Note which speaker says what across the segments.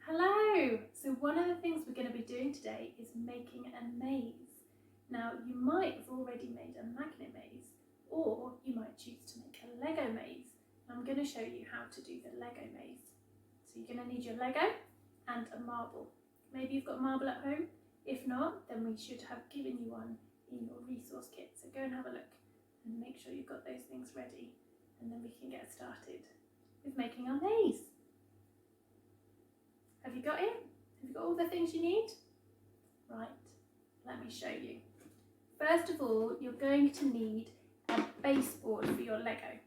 Speaker 1: Hello! So one of the things we're going to be doing today is making a maze. Now you might have already made a magnet maze, or you might choose to make a Lego maze. I'm going to show you how to do the Lego maze. So you're going to need your Lego and a marble. Maybe you've got marble at home. If not, then we should have given you one in your resource kit. So go and have a look and make sure you've got those things ready, and then we can get started with making our maze. Have you got it? Have you got all the things you need? Right, let me show you. First of all, you're going to need a baseboard for your Lego.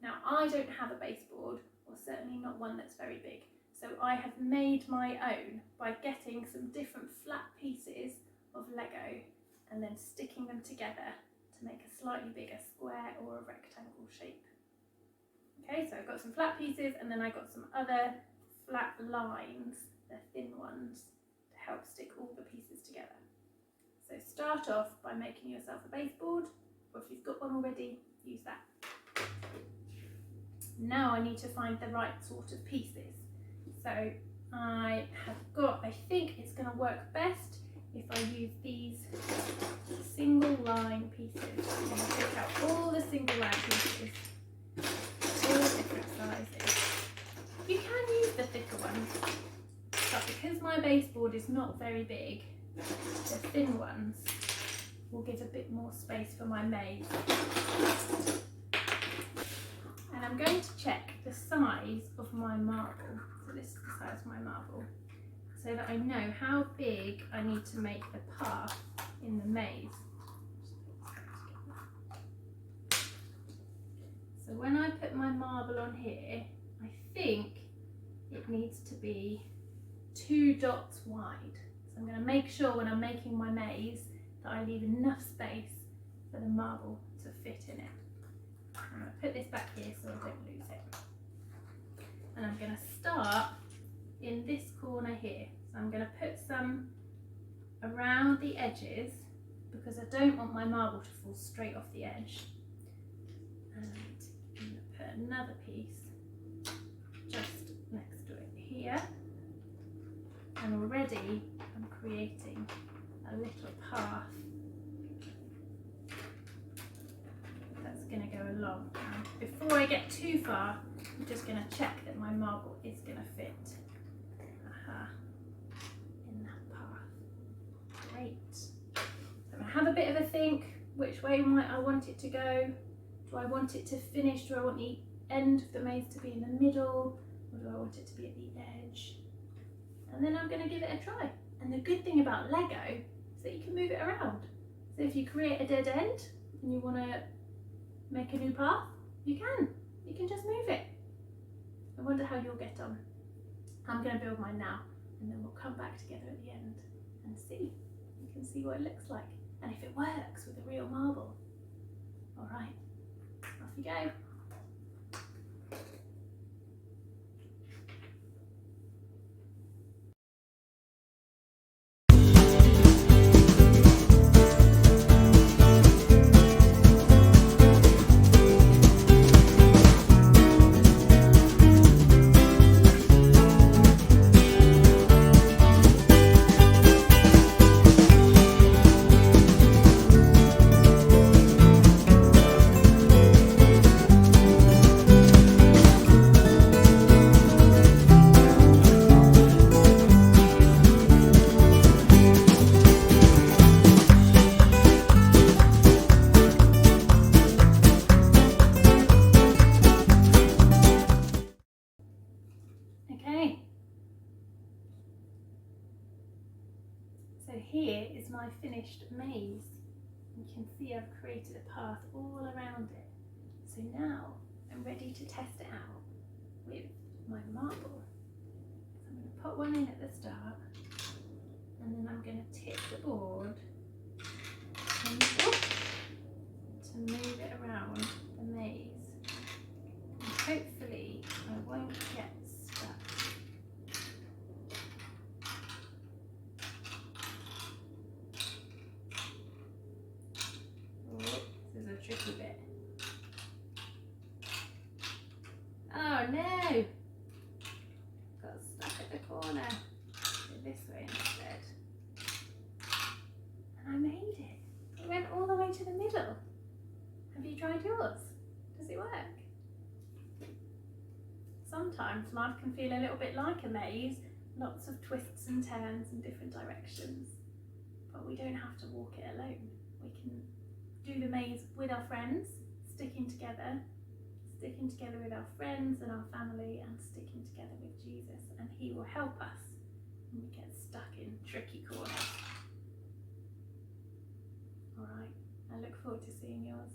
Speaker 1: Now, I don't have a baseboard, or certainly not one that's very big. So I have made my own by getting some different flat pieces of Lego and then sticking them together to make a slightly bigger square or a rectangle shape. Okay, so I've got some flat pieces and then I got some other flat lines, the thin ones, to help stick all the pieces together. So start off by making yourself a baseboard, or if you've got one already, use that. Now I need to find the right sort of pieces. So I think it's going to work best if I use these single line pieces. I'm going to take out all the single line pieces, all different sizes. You can use the thicker ones, but because my baseboard is not very big, the thin ones will give a bit more space for my maze. And I'm going to check the size of my marble. So this is the size of my marble, so that I know how big I need to make the path in the maze. So when I put my marble on here, I think it needs to be 2 dots wide. So I'm going to make sure when I'm making my maze that I leave enough space for the marble to fit in it. I'm going to put this back here so I don't lose it. And I'm going to start in this corner here. So I'm going to put some around the edges because I don't want my marble to fall straight off the edge. And I'm going to put another piece just next to it here, and already I'm creating a little path that's going to go along. Now, before I get too far, I'm just going to check that my marble is going to fit in that path. Great. So I'm going to have a bit of a think, which way might I want it to go? Do I want it to finish? Do I want the end of the maze to be in the middle? Or do I want it to be at the edge? And then I'm going to give it a try. And the good thing about Lego is that you can move it around. So if you create a dead end and you want to make a new path, you can. You can just move it. I wonder how you'll get on. I'm going to build mine now, and then we'll come back together at the end and see. You can see what it looks like and if it works with a real marble. All right, off you go. Okay, so here is my finished maze. You can see I've created a path all around it. So now I'm ready to test it out with my marble. So I'm going to put one in at the start, and then I'm going to tip the board and to move it around the maze. And hopefully I won't get stuck. Oh, this is a tricky bit. Oh no! Got stuck at the corner. corner. Do it this way instead. And I made it. It went all the way to the middle. Have you tried yours? Does it work? Sometimes life can feel a little bit like a maze, lots of twists and turns in different directions. But we don't have to walk it alone. We can do the maze with our friends, sticking together with our friends and our family, and sticking together with Jesus, and he will help us when we get stuck in tricky corners. All right, I look forward to seeing yours.